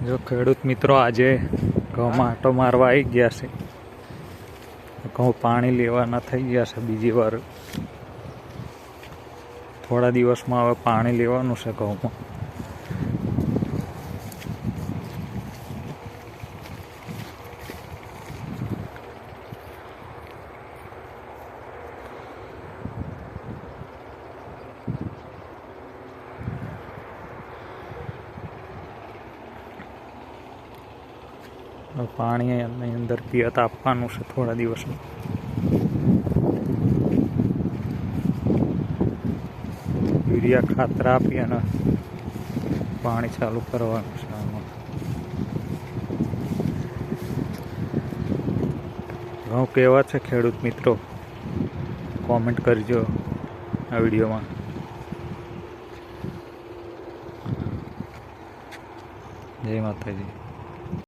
જો ખેડૂત મિત્રો આજે ઘઉંમાં આંટો મારવા આવી ગયા છે. ઘઉં પાણી લેવાના થઈ ગયા છે. બીજી વાર થોડા દિવસમાં હવે પાણી લેવાનું છે ઘઉંમાં. પાણી એની અંદર પિયત આપવાનું છે થોડા દિવસમાં. યુરિયા ખાતર આપી અને પાણી ચાલુ કરવાનું છે આમાં. ઘઉં કેવા છે ખેડૂત મિત્રો, કોમેન્ટ કરજો આ વિડીયોમાં. જય માતાજી.